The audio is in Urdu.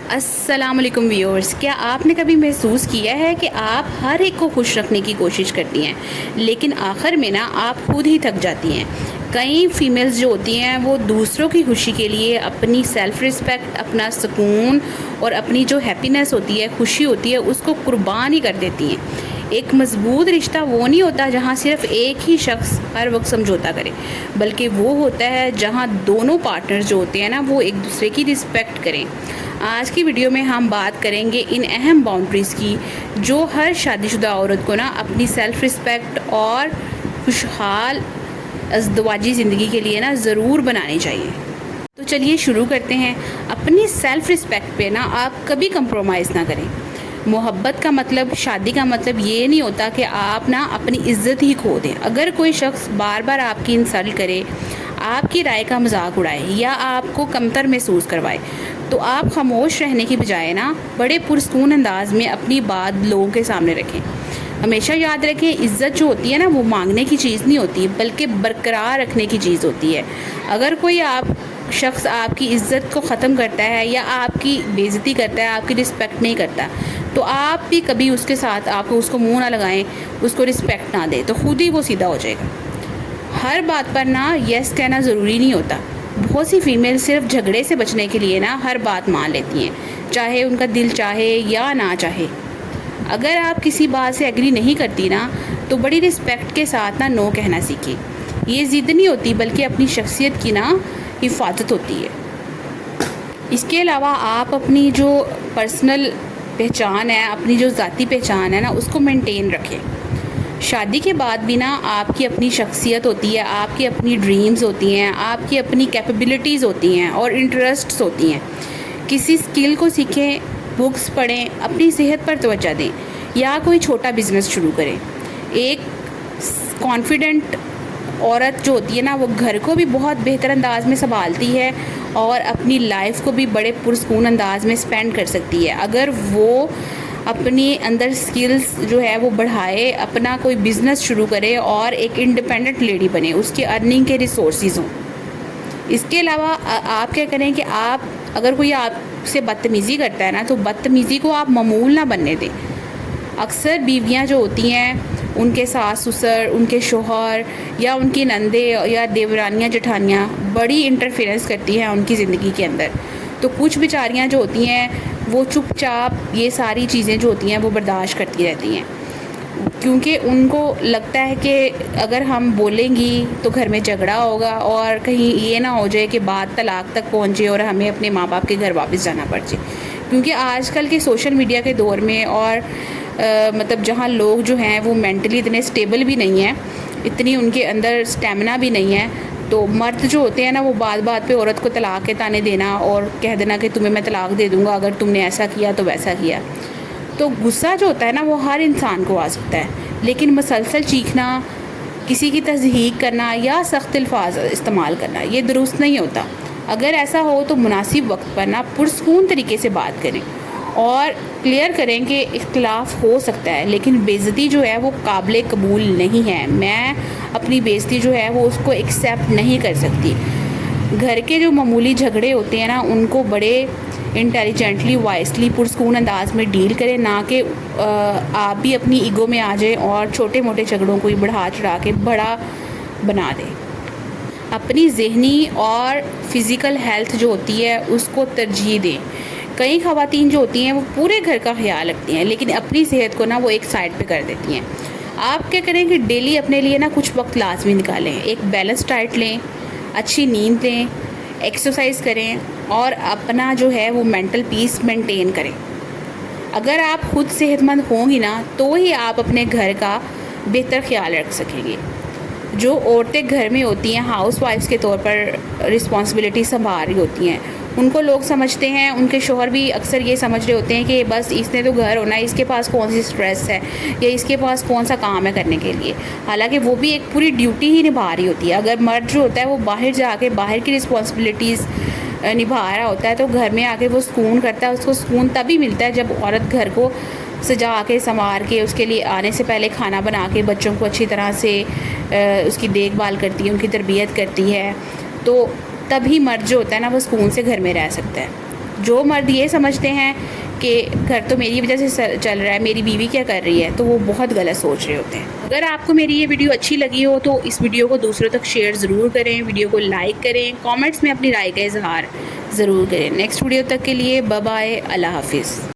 السلام علیکم ویورز، کیا آپ نے کبھی محسوس کیا ہے کہ آپ ہر ایک کو خوش رکھنے کی کوشش کرتی ہیں لیکن آخر میں نا آپ خود ہی تھک جاتی ہیں؟ کئی فیمیلز جو ہوتی ہیں وہ دوسروں کی خوشی کے لیے اپنی سیلف رسپیکٹ، اپنا سکون اور اپنی جو ہیپینس ہوتی ہے، خوشی ہوتی ہے، اس کو قربان ہی کر دیتی ہیں۔ ایک مضبوط رشتہ وہ نہیں ہوتا جہاں صرف ایک ہی شخص ہر وقت سمجھوتا کرے، بلکہ وہ ہوتا ہے جہاں دونوں پارٹنر جو ہوتے ہیں نا وہ ایک دوسرے کی رسپیکٹ کریں۔ آج کی ویڈیو میں ہم بات کریں گے ان اہم باؤنڈریز کی جو ہر شادی شدہ عورت کو نا اپنی سیلف رسپیکٹ اور خوشحال ازدواجی زندگی کے لیے نا ضرور بنانی چاہیے۔ تو چلیے شروع کرتے ہیں۔ اپنی سیلف رسپیکٹ پہ نا آپ کبھی کمپرومائز نہ کریں۔ محبت کا مطلب، شادی کا مطلب یہ نہیں ہوتا کہ آپ نا اپنی عزت ہی کھو دیں۔ اگر کوئی شخص بار بار آپ کی انسلٹ کرے، آپ کی رائے کا مذاق اڑائے یا آپ کو کمتر محسوس کروائے تو آپ خاموش رہنے کی بجائے نا بڑے پرسکون انداز میں اپنی بات لوگوں کے سامنے رکھیں۔ ہمیشہ یاد رکھیں، عزت جو ہوتی ہے نا وہ مانگنے کی چیز نہیں ہوتی بلکہ برقرار رکھنے کی چیز ہوتی ہے۔ اگر کوئی شخص آپ کی عزت کو ختم کرتا ہے یا آپ کی بے عزتی کرتا ہے، آپ کی رسپیکٹ نہیں کرتا، تو آپ بھی کبھی اس کے ساتھ اس کو منہ نہ لگائیں، اس کو رسپیکٹ نہ دیں، تو خود ہی وہ سیدھا ہو جائے گا۔ ہر بات پر نا یس کہنا ضروری نہیں ہوتا۔ بہت سی فیمیل صرف جھگڑے سے بچنے کے لیے نا ہر بات مان لیتی ہیں، چاہے ان کا دل چاہے یا نہ چاہے۔ اگر آپ کسی بات سے ایگری نہیں کرتی نا تو بڑی رسپیکٹ کے ساتھ نا نو کہنا سیکھیں۔ یہ ضد نہیں ہوتی بلکہ اپنی شخصیت کی نا حفاظت ہوتی ہے۔ اس کے علاوہ آپ اپنی جو پرسنل پہچان ہے، اپنی جو ذاتی پہچان ہے نا اس کو مینٹین رکھیں۔ شادی کے بعد بھی نا آپ کی اپنی شخصیت ہوتی ہے، آپ کی اپنی ڈریمز ہوتی ہیں، آپ کی اپنی کیپیبلٹیز ہوتی ہیں اور انٹرسٹس ہوتی ہیں۔ کسی سکل کو سیکھیں، بکس پڑھیں، اپنی صحت پر توجہ دیں یا کوئی چھوٹا بزنس شروع کریں۔ ایک کانفیڈنٹ عورت جو ہوتی ہے نا وہ گھر کو بھی بہت بہتر انداز میں سنبھالتی ہے اور اپنی لائف کو بھی بڑے پرسکون انداز میں سپینڈ کر سکتی ہے اگر وہ اپنی اندر سکلز جو ہے وہ بڑھائے، اپنا کوئی بزنس شروع کرے اور ایک انڈیپینڈنٹ لیڈی بنے، اس کے ارننگ کے ریسورسز ہوں۔ اس کے علاوہ آپ کیا کریں کہ اگر کوئی آپ سے بدتمیزی کرتا ہے نا تو بدتمیزی کو آپ معمول نہ بننے دیں۔ اکثر بیویاں جو ہوتی ہیں ان کے ساس سسر، ان کے شوہر یا ان کی نندے یا دیورانیاں جٹھانیاں بڑی انٹرفیئرنس کرتی ہیں ان کی زندگی کے اندر، تو کچھ بیچاریاں جو ہوتی ہیں وہ چپ چاپ یہ ساری چیزیں جو ہوتی ہیں وہ برداشت کرتی رہتی ہیں، کیونکہ ان کو لگتا ہے کہ اگر ہم بولیں گی تو گھر میں جھگڑا ہوگا اور کہیں یہ نہ ہو جائے کہ بات طلاق تک پہنچے اور ہمیں اپنے ماں باپ کے گھر واپس جانا پڑ جائے۔ کیونکہ آج کل کے سوشل میڈیا کے دور میں اور مطلب جہاں لوگ جو ہیں وہ مینٹلی اتنے سٹیبل بھی نہیں ہیں، اتنی ان کے اندر سٹیمنا بھی نہیں ہے، تو مرد جو ہوتے ہیں نا وہ بات بات پہ عورت کو طلاق کے تانے دینا اور کہہ دینا کہ تمہیں میں طلاق دے دوں گا اگر تم نے ایسا کیا تو ویسا کیا۔ تو غصہ جو ہوتا ہے نا وہ ہر انسان کو آ سکتا ہے، لیکن مسلسل چیخنا، کسی کی تضحیق کرنا یا سخت الفاظ استعمال کرنا یہ درست نہیں ہوتا۔ اگر ایسا ہو تو مناسب وقت پر نا پرسکون طریقے سے بات کریں اور کلیئر کریں کہ اختلاف ہو سکتا ہے لیکن بے عزتی جو ہے وہ قابل قبول نہیں ہے، میں اپنی بے عزتی جو ہے وہ اس کو ایکسیپٹ نہیں کر سکتی۔ گھر کے جو معمولی جھگڑے ہوتے ہیں نا ان کو بڑے انٹیلیجنٹلی، وائسلی، پرسکون انداز میں ڈیل کریں، نہ کہ آپ بھی اپنی ایگو میں آ جائیں اور چھوٹے موٹے جھگڑوں کو ہی بڑھا چڑھا کے بڑا بنا دیں۔ اپنی ذہنی اور فزیکل ہیلتھ جو ہوتی ہے اس کو ترجیح دیں۔ کئی خواتین جو ہوتی ہیں وہ پورے گھر کا خیال رکھتی ہیں لیکن اپنی صحت کو نا وہ ایک سائڈ پہ کر دیتی ہیں۔ آپ کیا کریں کہ ڈیلی اپنے لیے نا کچھ وقت لازمی نکالیں، ایک بیلنس ڈائٹ لیں، اچھی نیند لیں، ایکسرسائز کریں اور اپنا جو ہے وہ مینٹل پیس مینٹین کریں۔ اگر آپ خود صحت مند ہوں گی نا تو ہی آپ اپنے گھر کا بہتر خیال رکھ سکیں گے۔ جو عورتیں گھر میں ہوتی ہیں ہاؤس وائفس کے طور پر رسپانسبلٹی سنبھال رہی ہوتی ہیں، ان کو لوگ سمجھتے ہیں، ان کے شوہر بھی اکثر یہ سمجھ رہے ہوتے ہیں کہ بس اس نے تو گھر ہونا ہے، اس کے پاس کون سی سٹریس ہے یا اس کے پاس کون سا کام ہے کرنے کے لیے، حالانکہ وہ بھی ایک پوری ڈیوٹی ہی نبھا رہی ہوتی ہے۔ اگر مرد جو ہوتا ہے وہ باہر جا کے باہر کی رسپانسبلٹیز نبھا رہا ہوتا ہے تو گھر میں آ کے وہ سکون کرتا ہے، اس کو سکون تبھی ملتا ہے جب عورت گھر کو سجا کے سنوار کے، اس کے لیے آنے سے پہلے کھانا بنا کے بچوں کو اچھی طرح سے اس کی دیکھ بھال کرتی ہے، ان کی تربیت کرتی ہے، تو تبھی مرد جو ہوتا ہے نا وہ سکون سے گھر میں رہ سکتا ہے۔ جو مرد یہ سمجھتے ہیں کہ گھر تو میری وجہ سے چل رہا ہے، میری بیوی کیا کر رہی ہے، تو وہ بہت غلط سوچ رہے ہوتے ہیں۔ اگر آپ کو میری یہ ویڈیو اچھی لگی ہو تو اس ویڈیو کو دوسروں تک شیئر ضرور کریں، ویڈیو کو لائک کریں، کامنٹس میں اپنی رائے کا اظہار ضرور کریں۔ نیکسٹ ویڈیو تک کے لیے بائے بائے، اللہ حافظ۔